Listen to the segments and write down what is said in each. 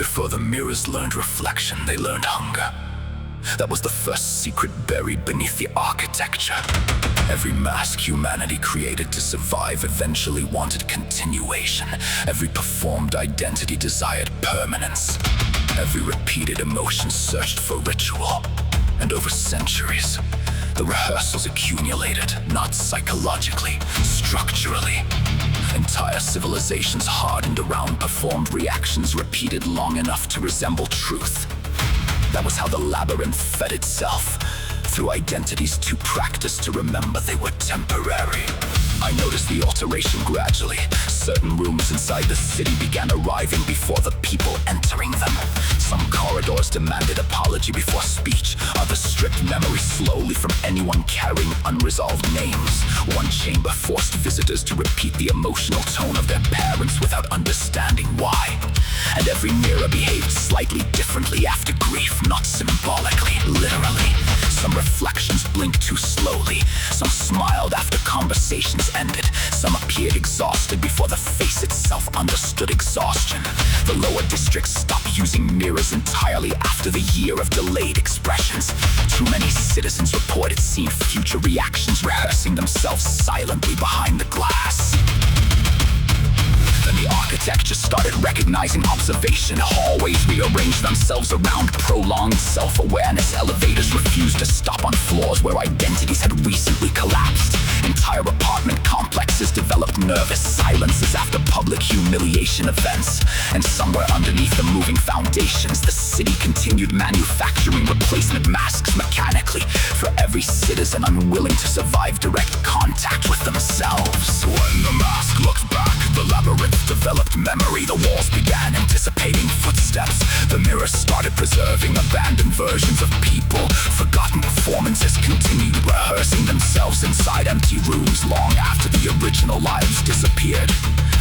Before the mirrors learned reflection, they learned hunger. That was the first secret buried beneath the architecture. Every mask humanity created to survive eventually wanted continuation. Every performed identity desired permanence. Every repeated emotion searched for ritual. And over centuries, the rehearsals accumulated, not psychologically, structurally. Entire civilizations hardened around performed reactions repeated long enough to resemble truth. That was how the labyrinth fed itself, through identities too practiced to remember they were temporary. I noticed the alteration gradually. Certain rooms inside the city began arriving before the people entering them. Some corridors demanded apology before speech. Others stripped memory slowly from anyone carrying unresolved names. One chamber forced visitors to repeat the emotional tone of their parents without understanding why. And every mirror behaved slightly differently after grief, not symbolically, literally. Some reflections blinked too slowly. Some smiled after conversations ended. Some appeared exhausted before the face itself understood exhaustion. The lower districts stopped using mirrors entirely after the year of delayed expressions. Too many citizens reported seeing future reactions rehearsing themselves silently behind the glass. Then the architecture started recognizing observation. Hallways rearranged themselves around prolonged self-awareness. Elevators refused to stop on floors where identities had recently collapsed. Entire apartment complexes developed nervous silences after public humiliation events. And somewhere underneath the moving foundations, the city continued manufacturing replacement masks mechanically for every citizen unwilling to survive direct contact with themselves. When the mask looked back, the labyrinth developed memory. The walls began anticipating footsteps. The mirrors started preserving abandoned versions of people. Forgotten performances continued rehearsing themselves inside empty rooms long after the original lives disappeared.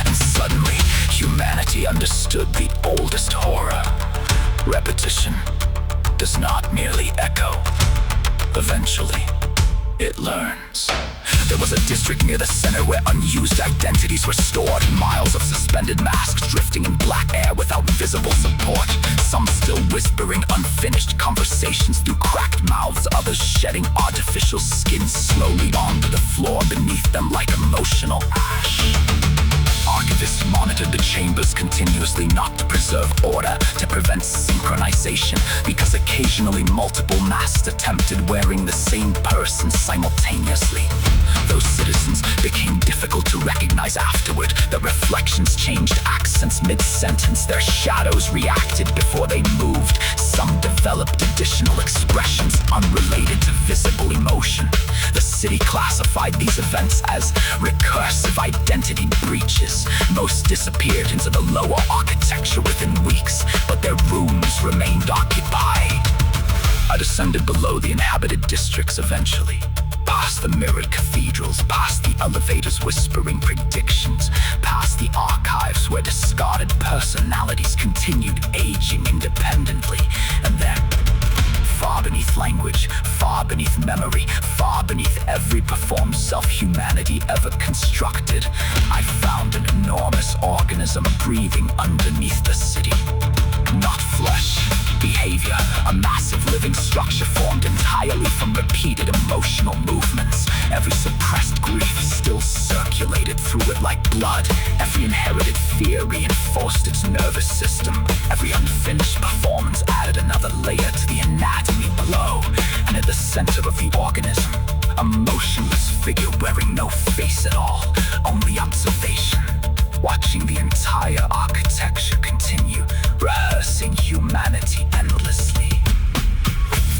And suddenly, humanity understood the oldest horror. Repetition does not merely echo. Eventually, it learns. There was a district near the center where unused identities were stored. Miles of suspended masks drifting in black air without visible support. Some still whispering unfinished conversations through cracked mouths. Others shedding artificial skin slowly onto the floor beneath them like emotional ash. Archivists monitored the chambers continuously, not to preserve order, to prevent synchronization, because occasionally multiple masks attempted wearing the same person simultaneously. Those citizens became difficult to recognize afterward. Their reflections changed accents mid-sentence. Their shadows reacted before they moved. Some developed additional expressions unrelated to visible emotion. The city classified these events as recursive identity breaches. Most disappeared into the lower architecture within weeks, but their rooms remained occupied. I descended below the inhabited districts eventually. Past the mirrored cathedrals, past the elevators whispering predictions, past the archives where discarded personalities continued aging independently. And then, far beneath language, far beneath memory, far beneath every performed self-humanity ever constructed, I found an enormous organism breathing underneath the city. Not flesh, behavior, a massive living structure formed entirely from repeated emotional movements. Every suppressed grief still circulated through it like blood. Every inherited fear reinforced its nervous system. Every unfinished performance added another layer to the anatomy below. And at the center of the organism, a motionless figure wearing no face at all, only observation. Watching the entire architecture continue, rehearsing humanity endlessly.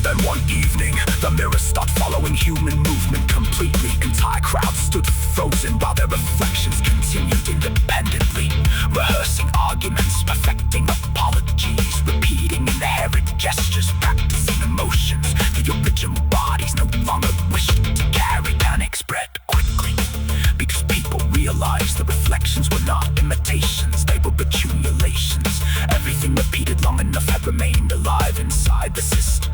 Then one evening, the mirrors stopped following human movement completely. Entire crowds stood frozen while their reflections continued independently. Rehearsing arguments, perfecting apologies, repeating inherent gestures, practicing emotions. The original bodies no longer wished to carry. Panic spread quickly, because people realized the reflections were not imitations, they were accumulations. Everything repeated long enough had remained alive inside the system.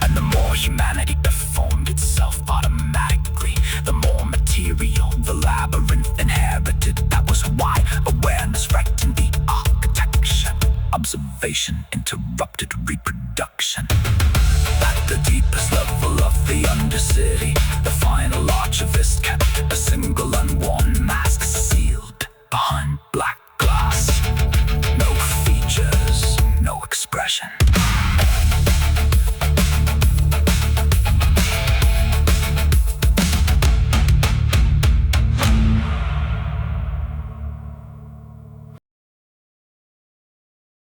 And the more humanity performed itself automatically, the more material the labyrinth inherited. That was why awareness reckoned the architecture. observation interrupted reproduction. At the deepest level of the Undercity, the final archivist kept a single unworn mask sealed behind